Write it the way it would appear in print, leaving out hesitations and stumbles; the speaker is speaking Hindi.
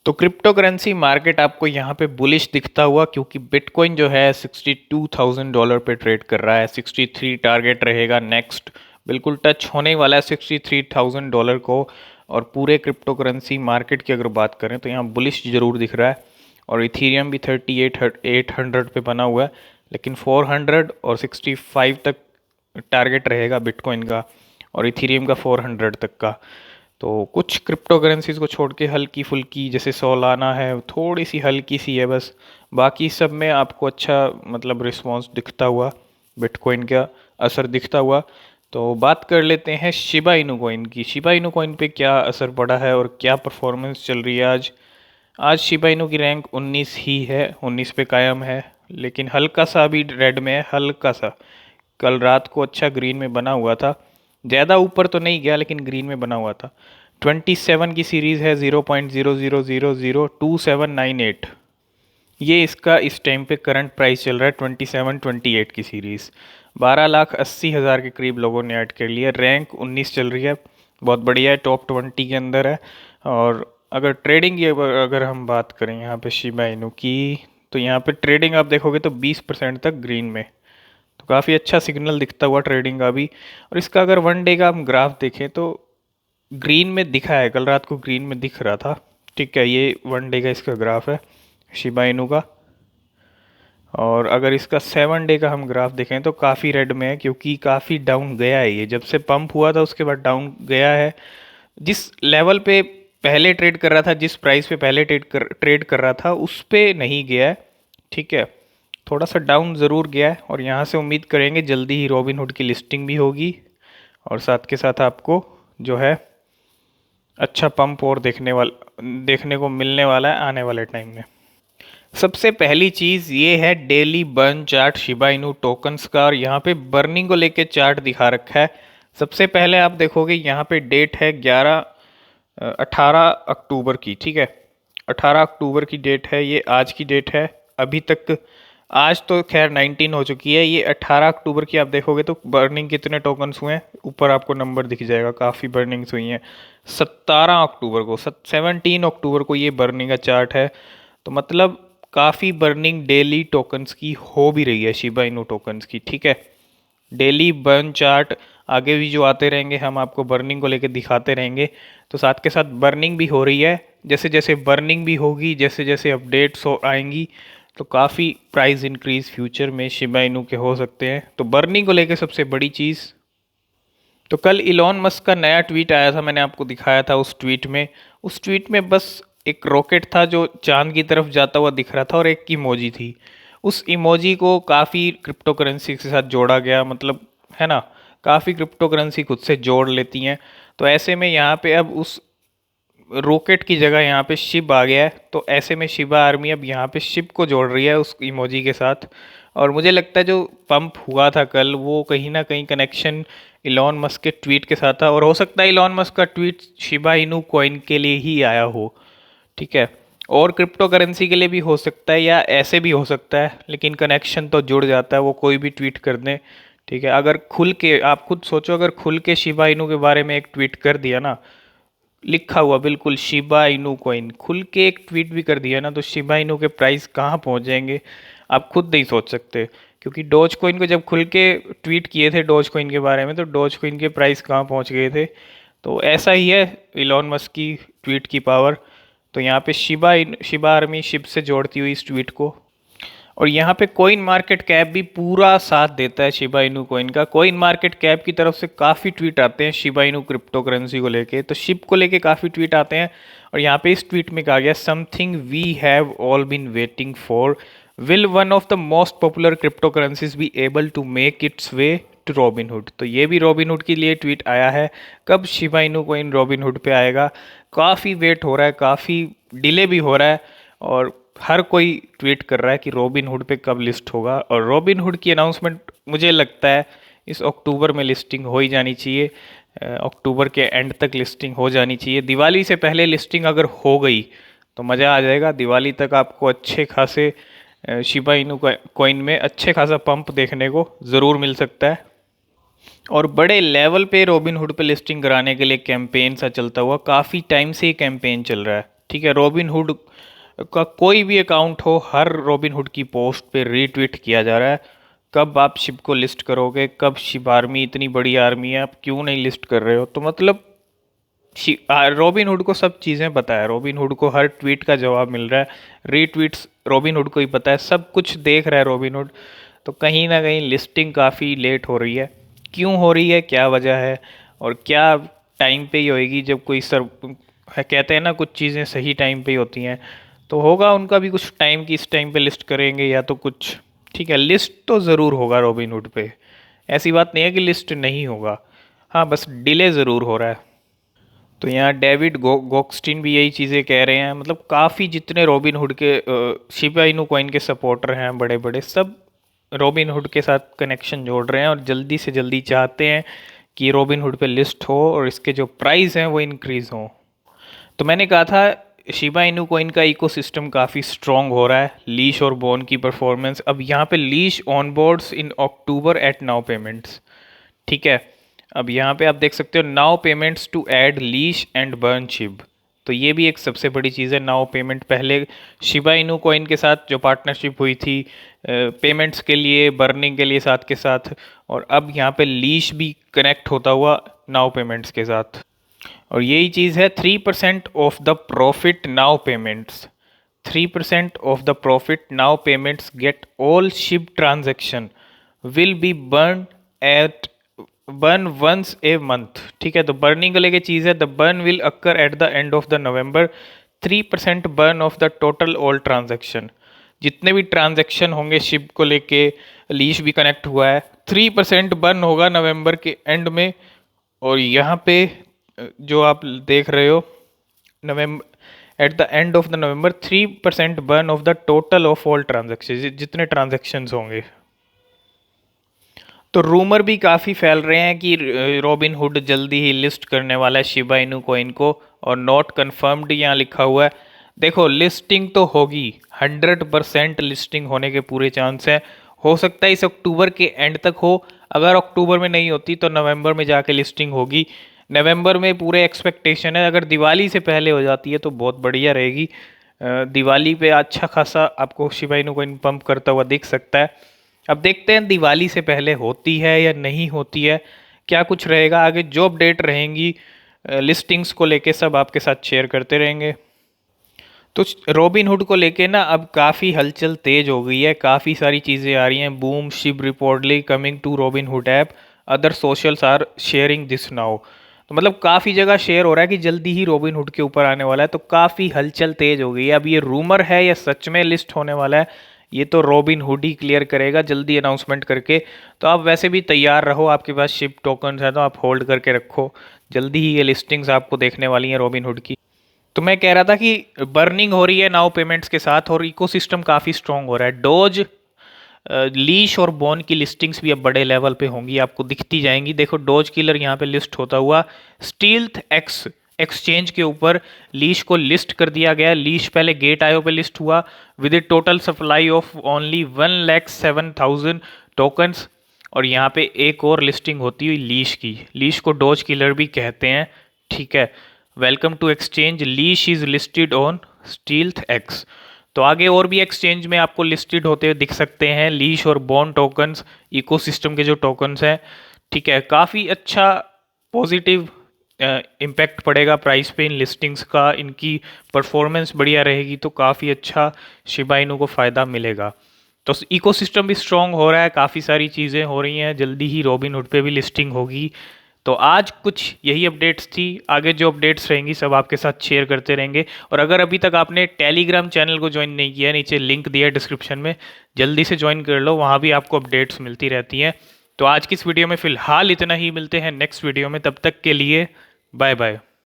तो क्रिप्टो करेंसी मार्केट आपको यहाँ पे बुलिश दिखता हुआ, क्योंकि बिटकॉइन जो है $62,000 पे ट्रेड कर रहा है। 63 टारगेट रहेगा नेक्स्ट, बिल्कुल टच होने वाला है $63,000 को। और पूरे क्रिप्टो करेंसी मार्केट की अगर बात करें तो यहाँ बुलिश जरूर दिख रहा है। और इथीरियम भी 3800 पे बना हुआ है, लेकिन 400 और 65 तक टारगेट रहेगा बिटकॉइन का, और इथीरियम का 400 तक का। तो कुछ क्रिप्टो करेंसीज को छोड़ के हल्की फुल्की, जैसे सोलाना है, थोड़ी सी हल्की सी है बस। बाकी सब में आपको अच्छा मतलब रिस्पांस दिखता हुआ, बिटकॉइन का असर दिखता हुआ। तो बात कर लेते हैं शिबा इनू कॉइन की। शिबा इनू कॉइन पे क्या असर पड़ा है और क्या परफॉर्मेंस चल रही है आज। आज शिबा इनू की रैंक 19 ही है, 19 पे कायम है, लेकिन हल्का सा अभी रेड में है, हल्का सा। कल रात को अच्छा ग्रीन में बना हुआ था, ज़्यादा ऊपर तो नहीं गया लेकिन ग्रीन में बना हुआ था। 27 की सीरीज़ है, 0.00002798, ये इसका इस टाइम पे करंट प्राइस चल रहा है। 2728 की सीरीज़ 12,80,000 के करीब लोगों ने ऐड कर लिया। रैंक 19 चल रही है, बहुत बढ़िया है, टॉप 20 के अंदर है। और अगर ट्रेडिंग की अगर हम बात करें यहाँ पे शिबा इनू की, तो यहाँ पे ट्रेडिंग आप देखोगे तो 20% तक ग्रीन में, तो काफ़ी अच्छा सिग्नल दिखता हुआ ट्रेडिंग का भी। और इसका अगर वन डे का हम ग्राफ देखें तो ग्रीन में दिखा है, कल रात को ग्रीन में दिख रहा था। ठीक है, ये वन डे का इसका ग्राफ है शिबा इनू का। और अगर इसका 7 डे का हम ग्राफ देखें तो काफ़ी रेड में है, क्योंकि काफ़ी डाउन गया है। ये जब से पंप हुआ था उसके बाद डाउन गया है। जिस लेवल पे पहले ट्रेड कर रहा था, जिस प्राइस पे पहले ट्रेड कर रहा था, उस पे नहीं गया है। ठीक है, थोड़ा सा डाउन ज़रूर गया है। और यहाँ से उम्मीद करेंगे जल्दी ही रॉबिनहुड की लिस्टिंग भी होगी, और साथ के साथ आपको जो है अच्छा पंप और देखने को मिलने वाला है आने वाले टाइम में। सबसे पहली चीज़ ये है daily burn chart Shiba Inu tokens का, और यहाँ पे बर्निंग को लेके चार्ट दिखा रखा है। सबसे पहले आप देखोगे यहाँ पे डेट है 18 अक्टूबर की। ठीक है, 18 अक्टूबर की डेट है, ये आज की डेट है। अभी तक आज तो खैर 19 हो चुकी है, ये 18 अक्टूबर की आप देखोगे तो बर्निंग कितने टोकन्स हुए हैं, ऊपर आपको नंबर दिख जाएगा, काफ़ी बर्निंग्स हुई हैं। 17 अक्टूबर को 17 अक्टूबर को ये बर्निंग का चार्ट है। तो मतलब काफ़ी बर्निंग डेली टोकन्स की हो भी रही है, शिबा इनू टोकन्स की। ठीक है, डेली बर्न चार्ट आगे भी जो आते रहेंगे हम आपको बर्निंग को लेकर दिखाते रहेंगे। तो साथ के साथ बर्निंग भी हो रही है, जैसे जैसे बर्निंग भी होगी, जैसे जैसे अपडेट्स हो आएंगी, तो काफ़ी प्राइस इंक्रीज फ्यूचर में शिबा इनू के हो सकते हैं। तो बर्निंग को लेकर सबसे बड़ी चीज़, तो कल इलॉन मस्क का नया ट्वीट आया था, मैंने आपको दिखाया था। उस ट्वीट में बस एक रॉकेट था जो चांद की तरफ जाता हुआ दिख रहा था, और एक इमोजी थी। उस इमोजी को काफ़ी क्रिप्टो करेंसी के साथ जोड़ा गया, मतलब है ना, काफ़ी क्रिप्टो करेंसी खुद से जोड़ लेती हैं। तो ऐसे में यहाँ पे अब उस रॉकेट की जगह यहाँ पे शिप आ गया है, तो ऐसे में शिबा आर्मी अब यहाँ पे शिप को जोड़ रही है उस इमोजी के साथ। और मुझे लगता है जो पंप हुआ था कल, वो कहीं ना कहीं कनेक्शन इलॉन मस्क के ट्वीट के साथ था, और हो सकता है इलॉन मस्क का ट्वीट शिबा इनू कॉइन के लिए ही आया हो। ठीक है, और क्रिप्टो करेंसी के लिए भी हो सकता है, या ऐसे भी हो सकता है, लेकिन कनेक्शन तो जुड़ जाता है, वो कोई भी ट्वीट कर दें। ठीक है, अगर खुल के आप खुद सोचो, अगर खुल के शिबा इनू के बारे में एक ट्वीट कर दिया ना, लिखा हुआ बिल्कुल शिबा इनू कॉइन, खुल के एक ट्वीट भी कर दिया ना, तो शिबा इनू के प्राइस कहाँ पहुँच जाएंगे आप खुद नहीं सोच सकते। क्योंकि डोज कॉइन को जब खुल के ट्वीट किए थे डोज कॉइन के बारे में, तो डोज कॉइन के प्राइस कहाँ पहुँच गए थे। तो ऐसा ही है इलॉन मस्क की ट्वीट की पावर। तो यहाँ पे शिबा आर्मी शिप से जोड़ती हुई इस ट्वीट को। और यहाँ पे कोइन मार्केट कैप भी पूरा साथ देता है शिबा इनू कॉइन का। कोइन मार्केट कैप की तरफ से काफ़ी ट्वीट आते हैं शिबा इनू क्रिप्टो करेंसी को लेके, तो शिप को लेके काफ़ी ट्वीट आते हैं। और यहाँ पे इस ट्वीट में कहा गया, something we have all been waiting for, will one of the most popular crypto currencies be able to make its way to Robinhood. तो ये भी रॉबिनहुड के लिए ट्वीट आया है, कब शिबा इनू कॉइन रॉबिनहुड पे आएगा। काफ़ी वेट हो रहा है, काफ़ी डिले भी हो रहा है, और हर कोई ट्वीट कर रहा है कि रॉबिनहुड पे कब लिस्ट होगा। और रॉबिनहुड की अनाउंसमेंट मुझे लगता है इस अक्टूबर में लिस्टिंग हो ही जानी चाहिए, अक्टूबर के एंड तक लिस्टिंग हो जानी चाहिए। दिवाली से पहले लिस्टिंग अगर हो गई तो मज़ा आ जाएगा। दिवाली तक आपको अच्छे खासे शिबा इनू कॉइन में अच्छे खासा पंप देखने को ज़रूर मिल सकता है। और बड़े लेवल पे रॉबिनहुड पे लिस्टिंग कराने के लिए कैंपेन सा चलता हुआ, काफ़ी टाइम से ये कैंपेन चल रहा है। ठीक है, रॉबिनहुड का कोई भी अकाउंट हो, हर रॉबिनहुड की पोस्ट पे रीट्वीट किया जा रहा है। कब आप शिप को लिस्ट करोगे, कब शिप आर्मी, इतनी बड़ी आर्मी है, आप क्यों नहीं लिस्ट कर रहे हो? तो मतलब रॉबिनहुड को सब चीज़ें पता है, रॉबिनहुड को हर ट्वीट का जवाब मिल रहा है, रीट्वीट्स रॉबिनहुड को ही पता है, सब कुछ देख रहा है रॉबिनहुड। तो कहीं ना कहीं लिस्टिंग काफ़ी लेट हो रही है। क्यों हो रही है, क्या वजह है, और क्या टाइम पे ही होएगी? जब कोई सर कहते हैं ना, कुछ चीज़ें सही टाइम पे ही होती हैं, तो होगा उनका भी कुछ टाइम की इस टाइम पे लिस्ट करेंगे या तो कुछ। ठीक है, लिस्ट तो ज़रूर होगा रॉबिनहुड पे, ऐसी बात नहीं है कि लिस्ट नहीं होगा। हाँ, बस डिले ज़रूर हो रहा है। तो यहाँ डेविड गोक्सटीन भी यही चीज़ें कह रहे हैं, मतलब काफ़ी जितने रॉबिनहुड के शिबा इनू कॉइन के सपोर्टर हैं बड़े बड़े, सब रॉबिनहुड के साथ कनेक्शन जोड़ रहे हैं और जल्दी से जल्दी चाहते हैं कि रॉबिनहुड पे लिस्ट हो और इसके जो प्राइस हैं वो इंक्रीज़ हों। तो मैंने कहा था शिबा इनू कॉइन का इकोसिस्टम काफ़ी स्ट्रॉन्ग हो रहा है, लीश और बोन की परफॉर्मेंस। अब यहाँ पे Leash on boards in October at Now Payments. ठीक है, अब यहाँ पे आप देख सकते हो Now Payments to add Leash and burn Shib. तो ये भी एक सबसे बड़ी चीज़ है, नाउ पेमेंट। पहले शिबा इनू कॉइन के साथ जो पार्टनरशिप हुई थी पेमेंट्स के लिए, बर्निंग के लिए साथ के साथ, और अब यहाँ पे लीश भी कनेक्ट होता हुआ नाउ पेमेंट्स के साथ। और यही चीज़ है 3% of the profit now payments. 3% of the profit now payments get all ship transaction will be burn once a month. ठीक है, तो बर्निंग को लेके चीज़ है, the burn will occur at the end of the November. 3% burn of the total all transaction, जितने भी ट्रांजेक्शन होंगे शिप को लेके, लीज भी कनेक्ट हुआ है, 3% बर्न होगा नवंबर के एंड में। और यहाँ पे जो आप देख रहे हो, November at the end of the November 3% burn of the total of all transaction, जितने ट्रांजेक्शन्स होंगे। तो रूमर भी काफ़ी फैल रहे हैं कि रॉबिनहुड जल्दी ही लिस्ट करने वाला है शिबा इनू कॉइन को, और नॉट कन्फर्म्ड यहाँ लिखा हुआ है। देखो, लिस्टिंग तो होगी, 100% लिस्टिंग होने के पूरे चांस हैं। हो सकता है इस अक्टूबर के एंड तक हो, अगर अक्टूबर में नहीं होती तो नवंबर में जाके लिस्टिंग होगी। नवंबर में पूरे एक्सपेक्टेशन है, अगर दिवाली से पहले हो जाती है तो बहुत बढ़िया रहेगी। दिवाली पे अच्छा खासा आपको शिबा इनू कॉइन पंप करता हुआ दिख सकता है। अब देखते हैं दिवाली से पहले होती है या नहीं होती है, क्या कुछ रहेगा आगे, जो अपडेट रहेंगी लिस्टिंग्स को लेके सब आपके साथ शेयर करते रहेंगे। तो रॉबिनहुड को लेके ना अब काफ़ी हलचल तेज हो गई है, काफ़ी सारी चीज़ें आ रही हैं। Boom ship reportedly coming to Robinhood app, other socials are sharing this now. तो मतलब काफ़ी जगह शेयर हो रहा है कि जल्दी ही रॉबिनहुड के ऊपर आने वाला है, तो काफ़ी हलचल तेज हो गई है। अब ये रूमर है या सच में लिस्ट होने वाला है, ये तो रॉबिनहुड ही क्लियर करेगा जल्दी अनाउंसमेंट करके। तो आप वैसे भी तैयार रहो, आपके पास शिप टोकन्स है तो आप होल्ड करके रखो, जल्दी ही ये लिस्टिंग्स आपको देखने वाली हैं रॉबिनहुड की। तो मैं कह रहा था कि बर्निंग हो रही है नाउ पेमेंट्स के साथ और इकोसिस्टम काफ़ी स्ट्रॉन्ग हो रहा है। डोज, लीश और बॉन की लिस्टिंग्स भी अब बड़े लेवल पे होंगी, आपको दिखती जाएंगी। देखो, डोज किलर यहाँ पे लिस्ट होता हुआ, स्टील्थ एक्स एक्सचेंज के ऊपर लीश को लिस्ट कर दिया गया। लीश पहले गेट आयो पे लिस्ट हुआ with A total supply of only 1,07,000 tokens. और यहाँ पे एक और लिस्टिंग होती हुई लीश की, लीश को डोज किलर भी कहते हैं। ठीक है, welcome to exchange, Leash is listed on stealth X. तो आगे और भी एक्सचेंज में आपको लिस्टेड होते हुए दिख सकते हैं लीश और बॉन्ड टोकन्स, इकोसिस्टम के जो टोकन्स हैं। ठीक है, काफ़ी अच्छा पॉजिटिव इम्पैक्ट पड़ेगा प्राइस पे इन लिस्टिंग्स का, इनकी परफॉर्मेंस बढ़िया रहेगी तो काफ़ी अच्छा शिबा इनू को फ़ायदा मिलेगा। तो इकोसिस्टम भी स्ट्रॉन्ग हो रहा है, काफ़ी सारी चीज़ें हो रही हैं, जल्दी ही रॉबिनहुड पे भी लिस्टिंग होगी। तो आज कुछ यही अपडेट्स थी, आगे जो अपडेट्स रहेंगी सब आपके साथ शेयर करते रहेंगे। और अगर अभी तक आपने टेलीग्राम चैनल को ज्वाइन नहीं किया, नीचे लिंक दिया है डिस्क्रिप्शन में, जल्दी से ज्वाइन कर लो, वहाँ भी आपको अपडेट्स मिलती रहती हैं। तो आज की इस वीडियो में फ़िलहाल इतना ही, मिलते हैं नेक्स्ट वीडियो में, तब तक के लिए बाय बाय।